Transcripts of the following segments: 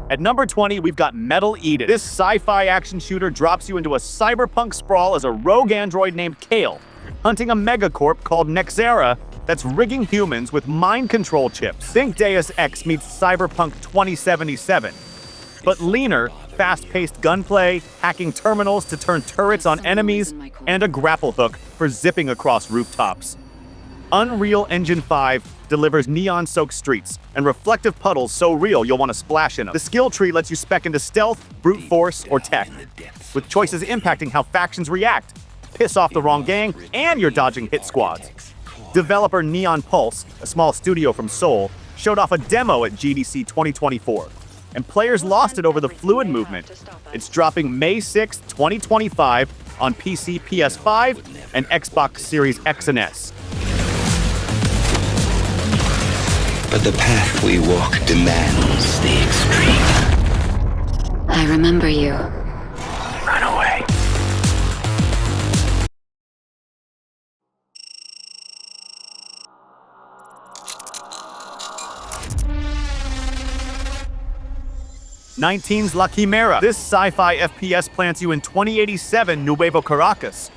At number 20, we've got Metal Eden. This sci-fi action shooter drops you into a cyberpunk sprawl as a rogue android named Kale, hunting a megacorp called Nexera that's rigging humans with mind control chips. Think Deus Ex meets Cyberpunk 2077, but leaner, fast-paced gunplay, hacking terminals to turn turrets on enemies, and a grapple hook for zipping across rooftops. Unreal Engine 5 delivers neon-soaked streets and reflective puddles so real you'll want to splash in them. The skill tree lets you spec into stealth, brute force, or tech, with choices impacting how factions react, piss off the wrong gang, and you're dodging hit squads. Developer Neon Pulse, a small studio from Seoul, showed off a demo at GDC 2024, and players lost it over the fluid movement. It's dropping May 6, 2025 on PC, PS5, and Xbox Series X and S. But the path we walk demands the extreme. I remember you. Run away. '19's La Quimera. This sci-fi FPS plants you in 2087 Nuevo Caracas,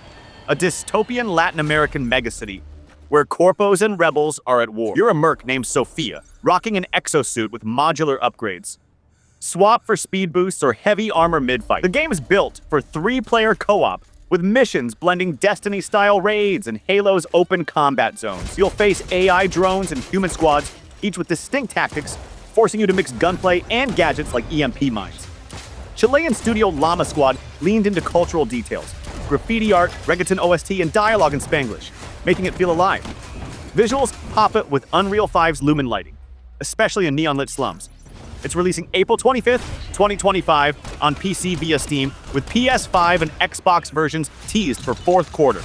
a dystopian Latin American megacity where corpos and rebels are at war. You're a merc named Sophia, rocking an exosuit with modular upgrades. Swap for speed boosts or heavy armor mid-fight. The game is built for 3-player co-op, with missions blending Destiny-style raids and Halo's open combat zones. You'll face AI drones and human squads, each with distinct tactics, forcing you to mix gunplay and gadgets like EMP mines. Chilean studio Llama Squad leaned into cultural details, graffiti art, reggaeton OST, and dialogue in Spanglish, making it feel alive. Visuals pop it with Unreal 5's lumen lighting, especially in neon-lit slums. It's releasing April 25th, 2025 on PC via Steam, with PS5 and Xbox versions teased for fourth quarter.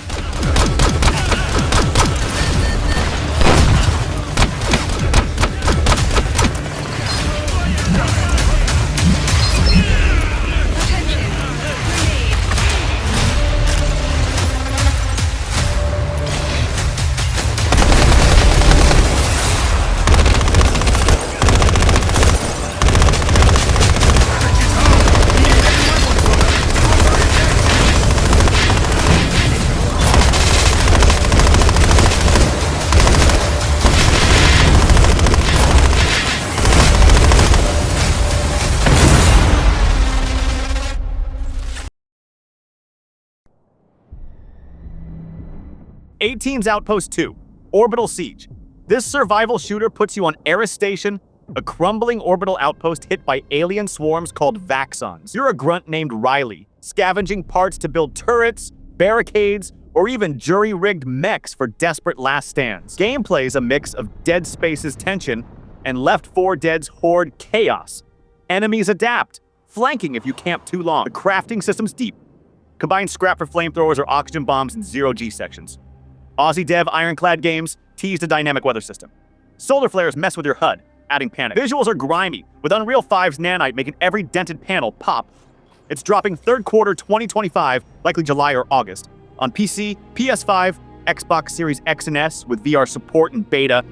'18's Outpost 2, Orbital Siege. This survival shooter puts you on Eris Station, a crumbling orbital outpost hit by alien swarms called Vaxons. You're a grunt named Riley, scavenging parts to build turrets, barricades, or even jury-rigged mechs for desperate last stands. Gameplay is a mix of Dead Space's tension and Left 4 Dead's horde chaos. Enemies adapt, flanking if you camp too long. The crafting system's deep. Combine scrap for flamethrowers or oxygen bombs in zero-G sections. Aussie dev Ironclad Games teased a dynamic weather system. Solar flares mess with your HUD, adding panic. Visuals are grimy, with Unreal 5's nanite making every dented panel pop. It's dropping third quarter 2025, likely July or August, on PC, PS5, Xbox Series X and S with VR support and beta.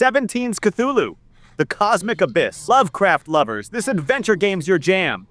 17's Cthulhu, the cosmic abyss. Lovecraft lovers, this adventure game's your jam.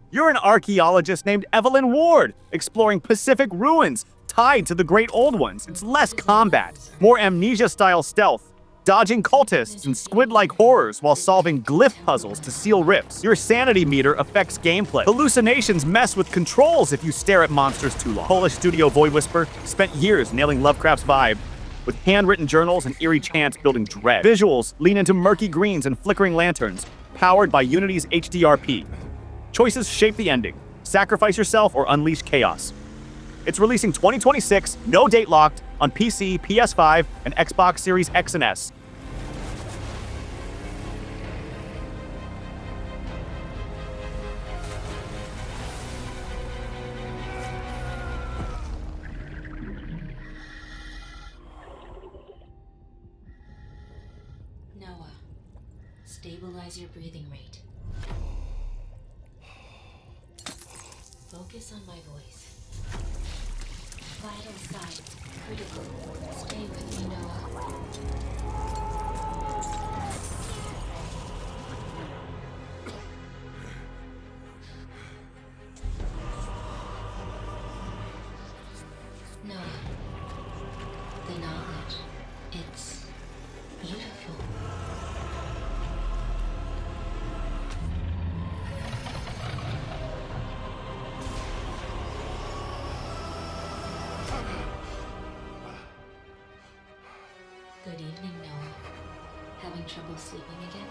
You're an archaeologist named Evelyn Ward, exploring Pacific ruins tied to the great old ones. It's less combat, more amnesia-style stealth, dodging cultists and squid-like horrors while solving glyph puzzles to seal rifts. Your sanity meter affects gameplay. Hallucinations mess with controls if you stare at monsters too long. Polish studio Void Whisper spent years nailing Lovecraft's vibe, with handwritten journals and eerie chants building dread. Visuals lean into murky greens and flickering lanterns, powered by Unity's HDRP. Choices shape the ending. Sacrifice yourself or unleash chaos. It's releasing 2026, no date locked, on PC, PS5, and Xbox Series X and S. Noah, stabilize your breathing rate. Focus on my voice. Vital signs critical. Stay with me, Noah. Noah, the knowledge, it's beautiful. Good evening, Noah. Having trouble sleeping again?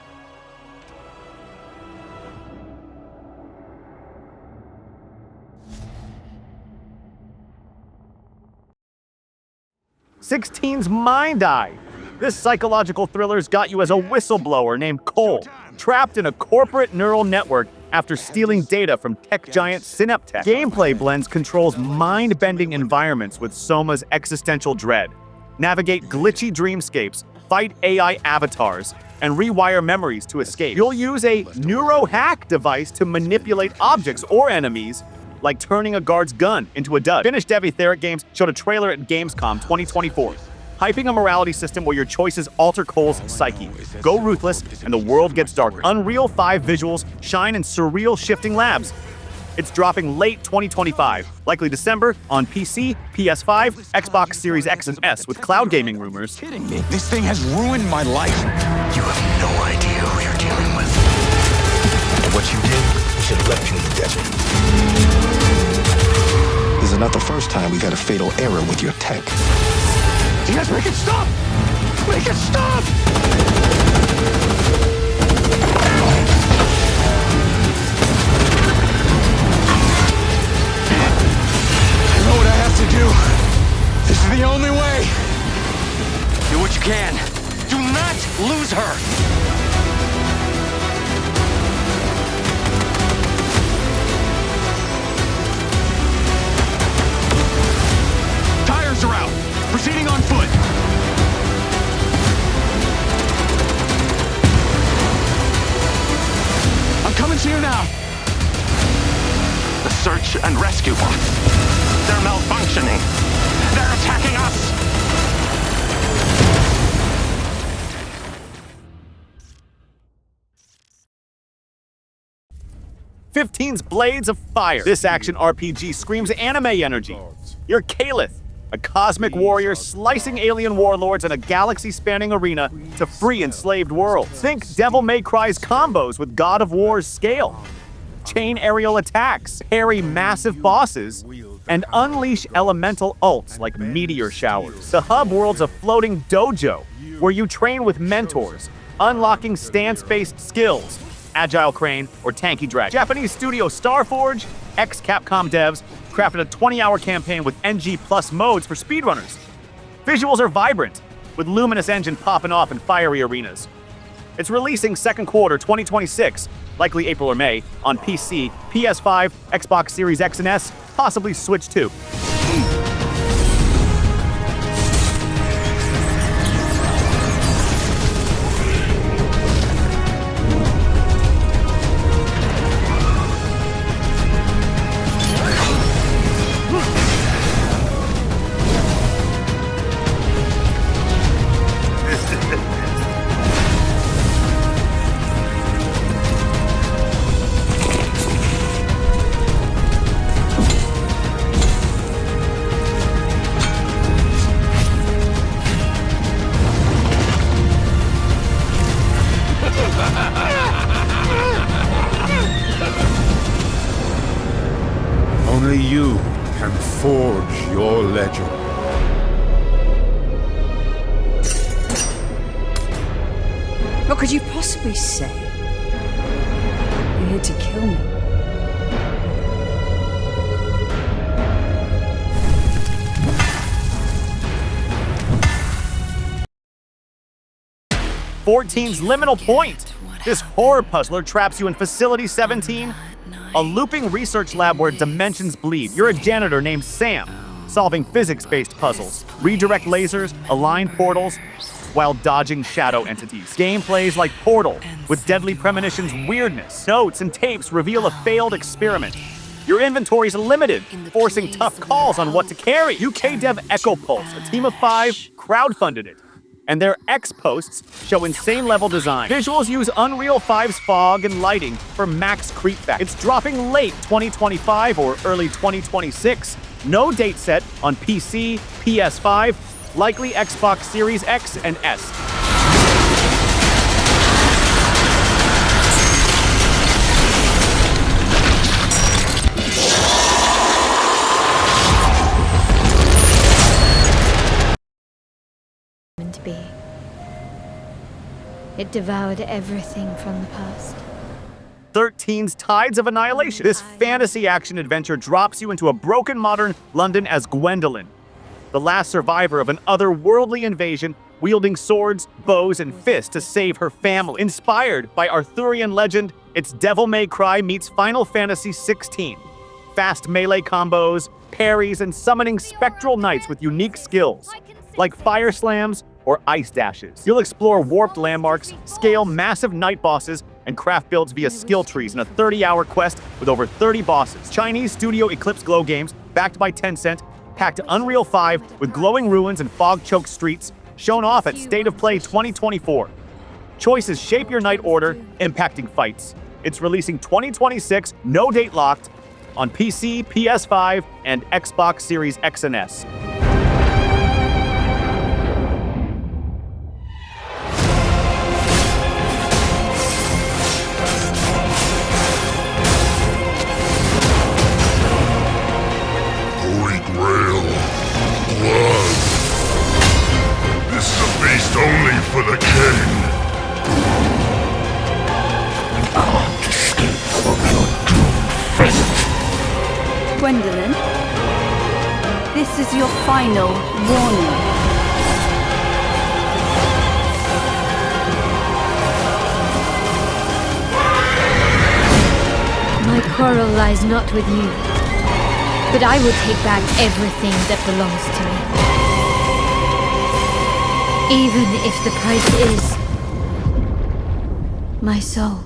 '16's Mindeye. This psychological thriller's got you as a whistleblower named Cole, trapped in a corporate neural network after stealing data from tech giant Synaptech. Gameplay blends controls mind-bending environments with Soma's existential dread. Navigate glitchy dreamscapes, fight AI avatars, and rewire memories to escape. You'll use a neurohack device to manipulate objects or enemies, like turning a guard's gun into a dud. Finnish dev HorrorGames showed a trailer at Gamescom 2024, hyping a morality system where your choices alter Cole's psyche. Go ruthless, and the world gets darker. Unreal 5 visuals shine in surreal shifting labs. It's dropping late 2025, likely December, on PC, PS5, Xbox Series X and S, with cloud gaming rumors. Kidding me? This thing has ruined my life. You have no idea who you're dealing with. And what you did should have left you in the desert. This is not the first time we've had a fatal error with your tech. Yes, make it stop! Make it stop! I know what I have to do. This is the only way. Do what you can. Do not lose her. Tires are out. Proceeding on foot. I'm coming to you now. The search and rescue bots. They're malfunctioning. They're attacking us. 15's Blades of Fire. This action RPG screams anime energy. You're Caliph, a cosmic warrior slicing alien warlords in a galaxy-spanning arena to free enslaved worlds. Think Devil May Cry's combos with God of War's scale. Chain aerial attacks, parry massive bosses, and unleash elemental ults like meteor showers. The hub world's a floating dojo, where you train with mentors, unlocking stance-based skills, Agile Crane, or Tanky Dragon. Japanese studio Starforge, ex-Capcom devs, crafted a 20-hour campaign with NG Plus modes for speedrunners. Visuals are vibrant, with luminous engine popping off in fiery arenas. It's releasing second quarter 2026, likely April or May, on PC, PS5, Xbox Series X and S, possibly Switch 2. Only you can forge your legend. What could you possibly say? You're here to kill me. '14's Liminal Point. This horror puzzler traps you in Facility 17, a looping research lab where dimensions bleed. You're a janitor named Sam, solving physics-based puzzles, redirect lasers, align portals, while dodging shadow entities. Gameplays like Portal, with deadly premonitions weirdness. Notes and tapes reveal a failed experiment. Your inventory's limited, forcing tough calls on what to carry. UK dev Echo Pulse, a team of 5, crowdfunded it. And their X-posts show insane level design. Visuals use Unreal 5's fog and lighting for max creep back. It's dropping late 2025 or early 2026. No date set on PC, PS5, likely Xbox Series X and S. To be. It devoured everything from the past. 13's Tides of Annihilation. This fantasy action-adventure drops you into a broken modern London as Gwendolyn, the last survivor of an otherworldly invasion, wielding swords, bows, and fists to save her family. Inspired by Arthurian legend, it's Devil May Cry meets Final Fantasy XVI. Fast melee combos, parries, and summoning spectral knights with unique skills, like fire slams or ice dashes. You'll explore warped landmarks, scale massive night bosses, and craft builds via skill trees in a 30-hour quest with over 30 bosses. Chinese studio Eclipse Glow Games, backed by Tencent, packed Unreal 5 with glowing ruins and fog-choked streets, shown off at State of Play 2024. Choices shape your night order, impacting fights. It's releasing 2026, no date locked, on PC, PS5, and Xbox Series X and S. Only for the king. Can't escape from your doomed fate. Gwendolyn, this is your final warning. My quarrel lies not with you, but I will take back everything that belongs to me. Even if the price is my soul.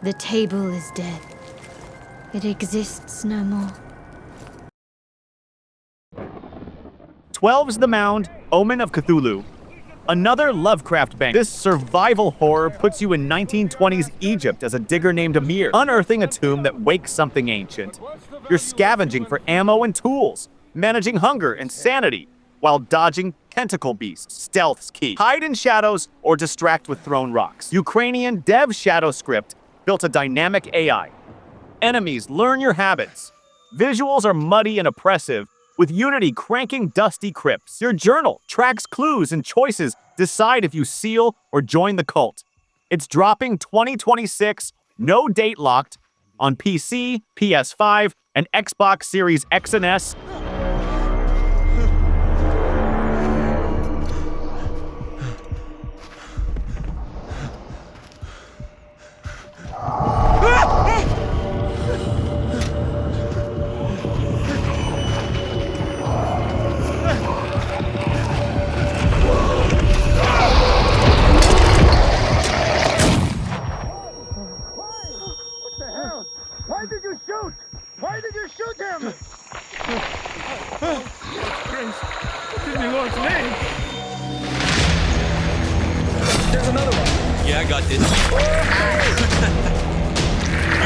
The table is dead. It exists no more. 12's The Mound, Omen of Cthulhu. Another Lovecraft bang. This survival horror puts you in 1920s Egypt as a digger named Amir, unearthing a tomb that wakes something ancient. You're scavenging for ammo and tools, managing hunger and sanity, while dodging tentacle beasts. Stealth's key. Hide in shadows or distract with thrown rocks. Ukrainian dev ShadowScript built a dynamic AI. Enemies learn your habits. Visuals are muddy and oppressive, with Unity cranking dusty crypts. Your journal tracks clues and choices, decide if you seal or join the cult. It's dropping 2026, no date locked, on PC, PS5, and Xbox Series X and S. Why did you shoot? Why did you shoot him? Prince, this is my lord's name. There's another one. Yeah, I got this.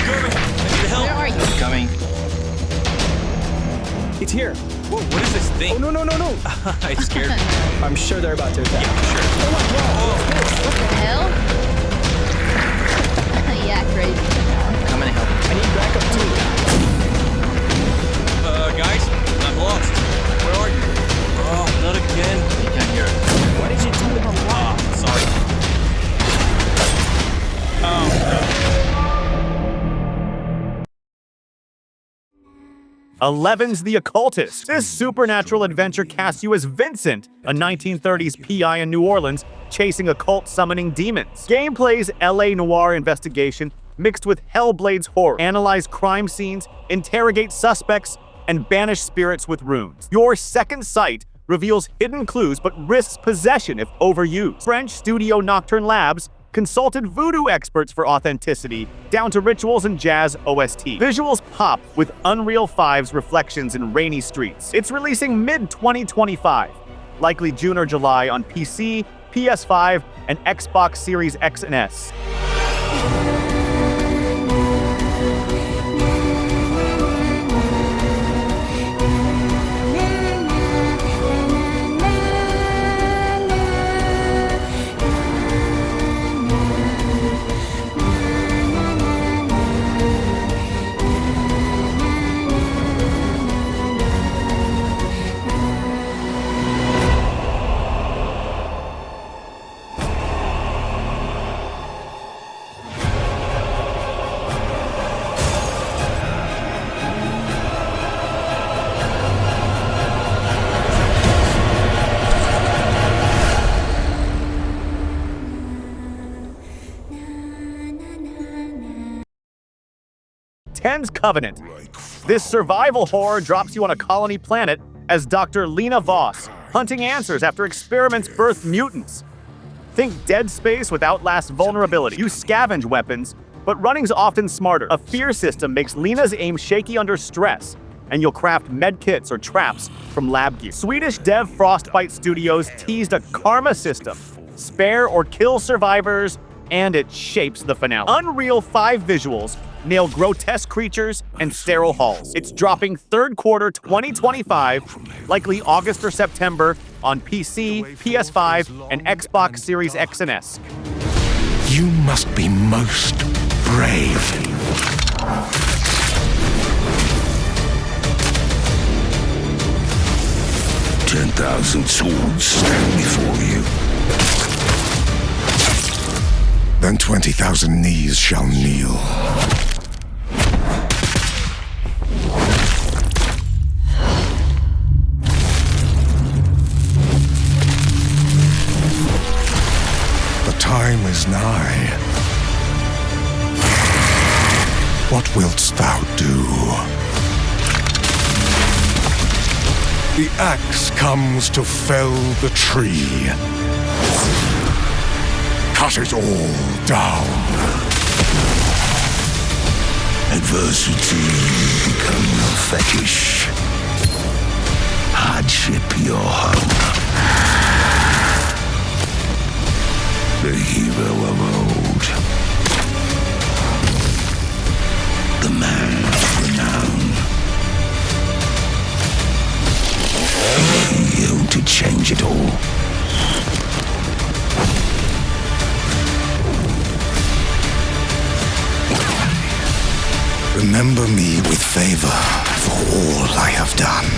Kirby, I need help. Where are you? Coming. It's here. Whoa, what is this thing? Oh, no. It scared me. I'm sure they're about to attack. Yeah, sure. Oh my god. What the hell? Yeah, crazy. I'm coming to help. I need backup too. Guys, I'm lost. Where are you? Oh, not again. You can't hear it. Why did you do that? Sorry. Oh, no. 11's The Occultist. This supernatural adventure casts you as Vincent, a 1930s PI in New Orleans, chasing occult summoning demons. Gameplay's LA noir investigation mixed with Hellblade's horror. Analyze crime scenes, interrogate suspects, and banish spirits with runes. Your Second Sight reveals hidden clues but risks possession if overused. French studio Nocturne Labs consulted voodoo experts for authenticity, down to rituals and jazz OST. Visuals pop with Unreal 5's reflections in rainy streets. It's releasing mid-2025, likely June or July on PC, PS5, and Xbox Series X and S. Ten's Covenant. This survival horror drops you on a colony planet as Dr. Lena Voss, hunting answers after experiments birth mutants. Think Dead Space with Outlast's vulnerability. You scavenge weapons, but running's often smarter. A fear system makes Lena's aim shaky under stress, and you'll craft medkits or traps from lab gear. Swedish dev Frostbite Studios teased a karma system. Spare or kill survivors, and it shapes the finale. Unreal 5 visuals nail grotesque creatures and sterile halls. It's dropping third quarter 2025, likely August or September, on PC, PS5, and Xbox Series X and S. You must be most brave. 10,000 swords stand before you. Then 20,000 knees shall kneel. The time is nigh. What wilt thou do? The axe comes to fell the tree. Cut it all down. Adversity become your fetish. Hardship your home. The hero of old. The man of renown. You to change it all. Remember me with favor for all I have done.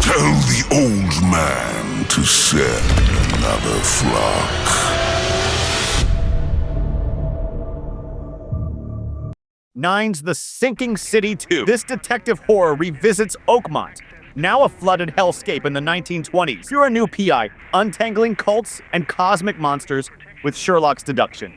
Tell the old man to send another flock. 9's The Sinking City 2. This detective horror revisits Oakmont, now a flooded hellscape in the 1920s. You're a new PI, untangling cults and cosmic monsters with Sherlock's deduction.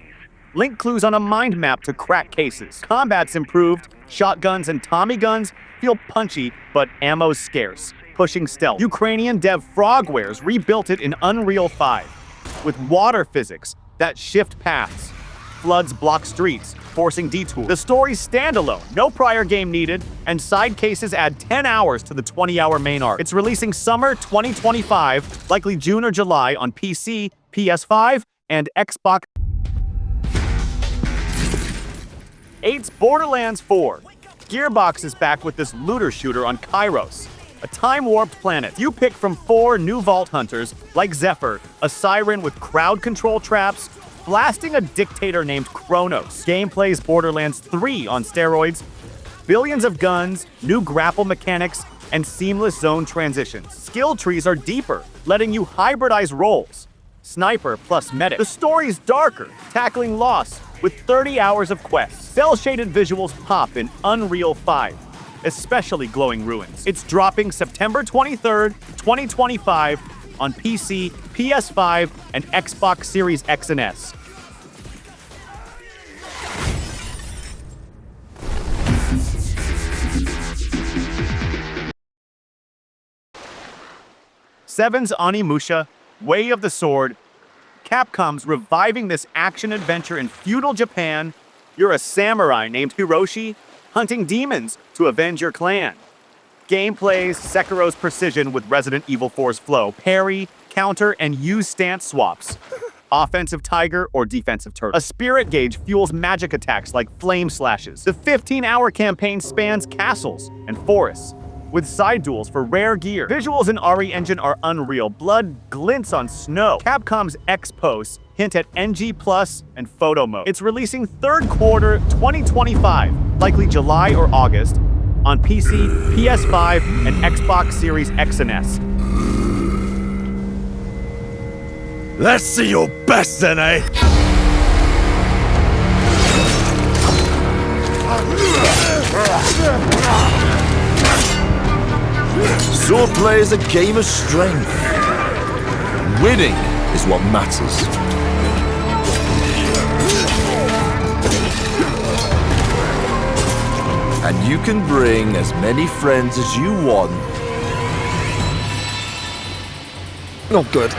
Link clues on a mind map to crack cases. Combat's improved, shotguns and Tommy guns feel punchy, but ammo's scarce, pushing stealth. Ukrainian dev Frogwares rebuilt it in Unreal 5, with water physics that shift paths. Floods block streets, forcing detours. The story's standalone, no prior game needed, and side cases add 10 hours to the 20-hour main arc. It's releasing summer 2025, likely June or July on PC, PS5, and Xbox. 8's Borderlands 4. Gearbox is back with this looter shooter on Kairos, a time-warped planet. You pick from 4 new vault hunters, like Zephyr, a siren with crowd control traps, blasting a dictator named Kronos. Gameplay's Borderlands 3 on steroids, billions of guns, new grapple mechanics, and seamless zone transitions. Skill trees are deeper, letting you hybridize roles. Sniper plus medic. The story's darker, tackling loss with 30 hours of quests. Cel-shaded visuals pop in Unreal 5, especially glowing ruins. It's dropping September 23rd, 2025 on PC, PS5, and Xbox Series X and S. Seven's Onimusha, Way of the Sword. Capcom's reviving this action-adventure in feudal Japan. You're a samurai named Hiroshi, hunting demons to avenge your clan. Gameplay's Sekiro's precision with Resident Evil 4's flow. Parry, counter, and use stance swaps. Offensive tiger or defensive turtle. A spirit gauge fuels magic attacks like flame slashes. The 15-hour campaign spans castles and forests, with side duels for rare gear. Visuals in RE Engine are unreal. Blood glints on snow. Capcom's Outpost hint at NG+ and photo mode. It's releasing third quarter 2025, likely July or August, on PC, PS5, and Xbox Series X and S. Let's see your best then, eh? Swordplay is a game of strength. Winning is what matters. And you can bring as many friends as you want. Oh, good.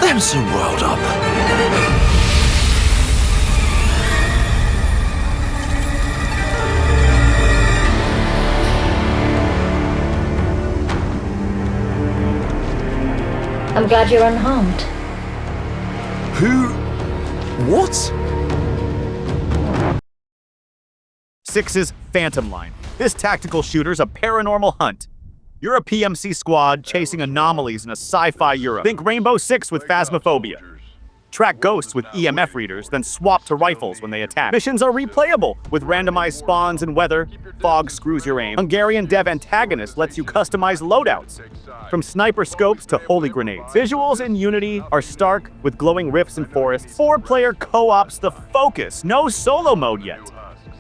I'm so riled up. I'm glad you're unharmed. Who? What? 6's Phantom Line. This tactical shooter's a paranormal hunt. You're a PMC squad chasing anomalies in a sci-fi Europe. Think Rainbow Six with Phasmophobia. Track ghosts with EMF readers, then swap to rifles when they attack. Missions are replayable with randomized spawns and weather. Fog screws your aim. Hungarian dev Antagonist lets you customize loadouts, from sniper scopes to holy grenades. Visuals in Unity are stark with glowing rifts and forests. 4-player co-op's the focus. No solo mode yet.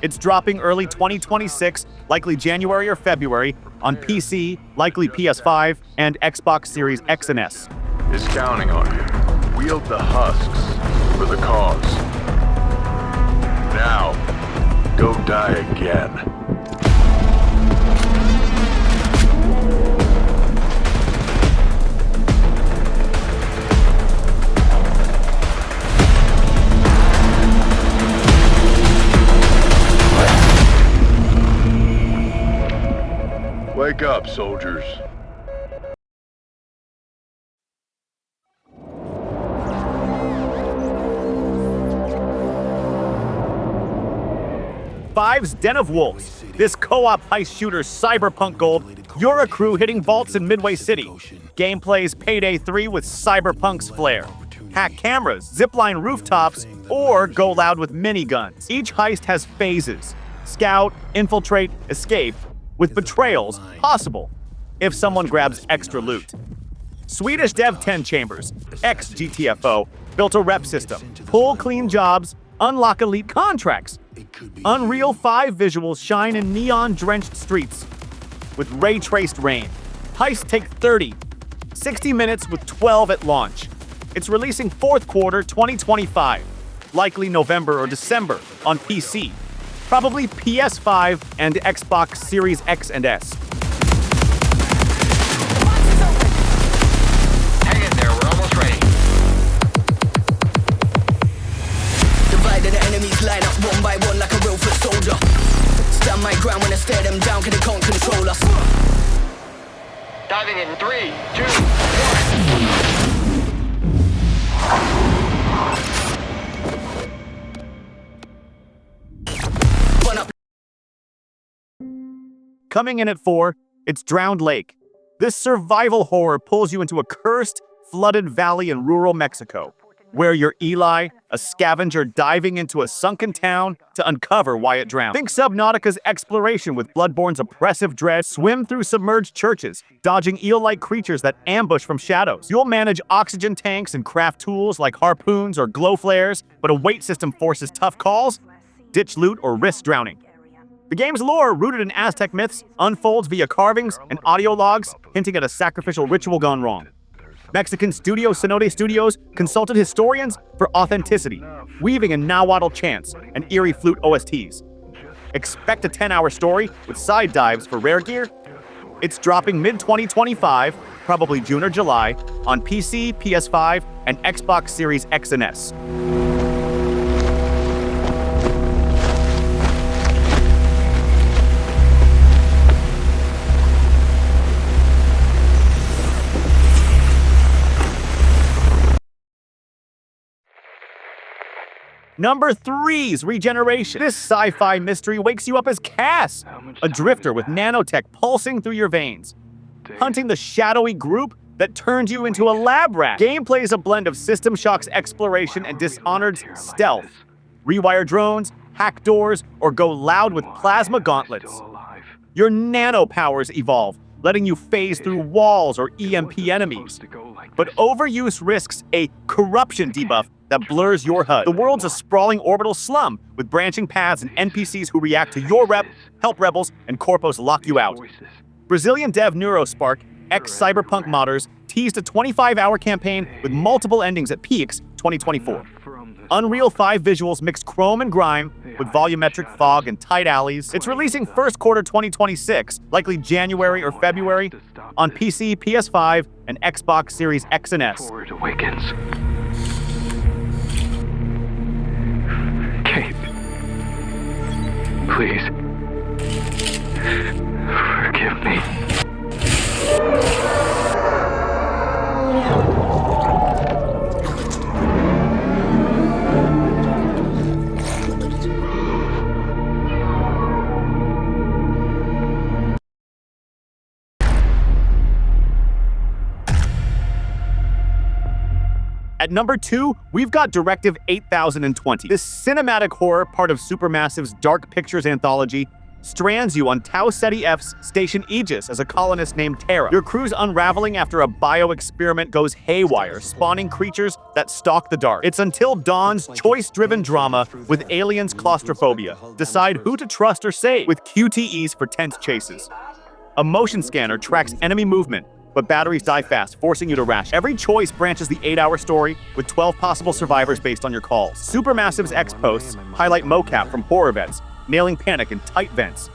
It's dropping early 2026, likely January or February, on PC, likely PS5, and Xbox Series X and S. Is counting on you. Wield the husks for the cause. Now, go die again. Wake up, soldiers. Five's Den of Wolves. This co-op heist shooter cyberpunk gold. You're a crew hitting vaults in Midway City. Gameplay's Payday 3 with cyberpunk's flair. Hack cameras, zipline rooftops, or go loud with miniguns. Each heist has phases. Scout, infiltrate, escape, with betrayals possible if someone grabs extra loot. Swedish dev 10 Chambers, ex-GTFO, built a rep system. Pull clean jobs, unlock elite contracts. Unreal 5 visuals shine in neon-drenched streets with ray-traced rain. Heists take 60 minutes with 12 at launch. It's releasing fourth quarter 2025, likely November or December on PC. Probably PS5 and Xbox Series X and S. Hang in there, we're almost ready. the enemies line up one by one like a real foot soldier. Stand my ground when I stare them down, cause they can't control us. Diving in 3, 2, 1. Up. Coming in at 4, it's Drowned Lake. This survival horror pulls you into a cursed, flooded valley in rural Mexico, where you're Eli, a scavenger diving into a sunken town to uncover why it drowned. Think Subnautica's exploration with Bloodborne's oppressive dread. Swim through submerged churches, dodging eel-like creatures that ambush from shadows. You'll manage oxygen tanks and craft tools like harpoons or glow flares, but a weight system forces tough calls, ditch loot, or risk drowning. The game's lore, rooted in Aztec myths, unfolds via carvings and audio logs, hinting at a sacrificial ritual gone wrong. Mexican studio Cenote Studios consulted historians for authenticity, weaving in Nahuatl chants and eerie flute OSTs. Expect a 10-hour story with side dives for rare gear. It's dropping mid-2025, probably June or July, on PC, PS5, and Xbox Series X and S. Number 3's Regeneration. This sci-fi mystery wakes you up as Cass, a drifter with nanotech pulsing through your veins, hunting the shadowy group that turned you into a lab rat. Gameplay is a blend of System Shock's exploration and Dishonored's stealth. Rewire drones, hack doors, or go loud with plasma gauntlets. Your nano powers evolve, letting you phase through walls or EMP enemies. But overuse risks a corruption debuff that blurs your HUD. The world's a sprawling orbital slum with branching paths and NPCs who react to your rep, help rebels, and corpos lock you out. Brazilian dev Neurospark, ex-cyberpunk modders, teased a 25-hour campaign with multiple endings at PEAX 2024. Unreal 5 visuals mix chrome and grime with volumetric fog and tight alleys. It's releasing first quarter 2026, likely January or February, on PC, PS5, and Xbox Series X and S. Before it awakens. Kate. Please. Forgive me. At number 2, we've got Directive 8020. This cinematic horror, part of Supermassive's Dark Pictures anthology, strands you on Tau Ceti F's Station Aegis as a colonist named Terra. Your crew's unraveling after a bio-experiment goes haywire, spawning creatures that stalk the dark. It's Until Dawn's choice-driven drama with aliens' claustrophobia. Decide who to trust or save with QTEs for tense chases. A motion scanner tracks enemy movement, but batteries die fast, forcing you to rash. Every choice branches the 8-hour story, with 12 possible survivors based on your calls. Supermassive's X-Posts highlight mocap from horror vents, nailing panic in tight vents.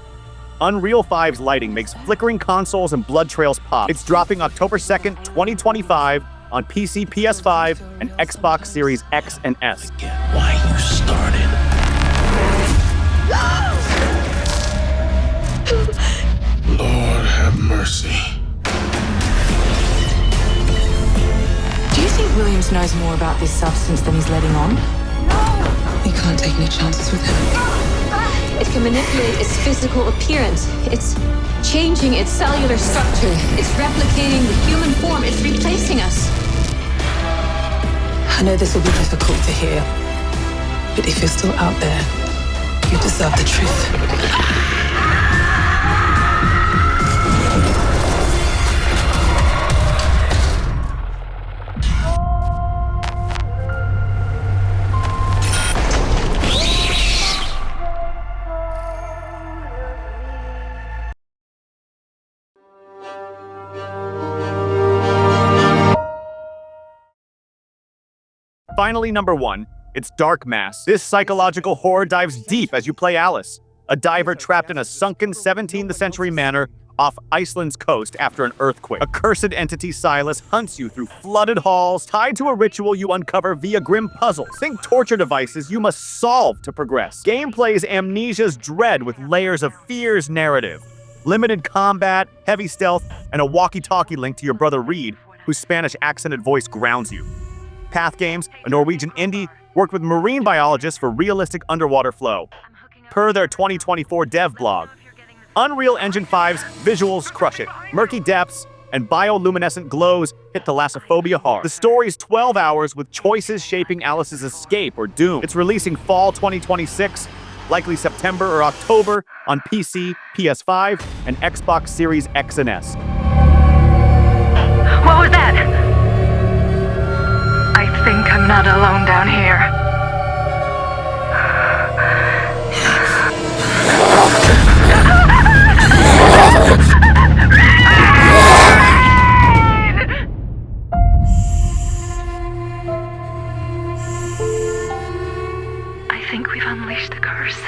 Unreal 5's lighting makes flickering consoles and blood trails pop. It's dropping October 2nd, 2025 on PC, PS5, and Xbox Series X and S. Get why you started. Lord have mercy. Do you think Williams knows more about this substance than he's letting on? No! We can't take any chances with him. It can manipulate its physical appearance. It's changing its cellular structure. It's replicating the human form. It's replacing us. I know this will be difficult to hear, but if you're still out there, you deserve the truth. Finally, number 1, it's Dark Mass. This psychological horror dives deep as you play Alice, a diver trapped in a sunken 17th century manor off Iceland's coast after an earthquake. A cursed entity, Silas, hunts you through flooded halls tied to a ritual you uncover via grim puzzles. Think torture devices you must solve to progress. Gameplay's Amnesia's dread with layers of fear's narrative. Limited combat, heavy stealth, and a walkie-talkie link to your brother Reed, whose Spanish-accented voice grounds you. Path Games, a Norwegian indie, worked with marine biologists for realistic underwater flow. Per their 2024 dev blog, Unreal Engine 5's visuals crush it. Murky depths and bioluminescent glows hit thalassophobia hard. The story's 12 hours with choices shaping Alice's escape or doom. It's releasing fall 2026, likely September or October, on PC, PS5, and Xbox Series X and S. What was that? I think I'm not alone down here. I think we've unleashed the curse.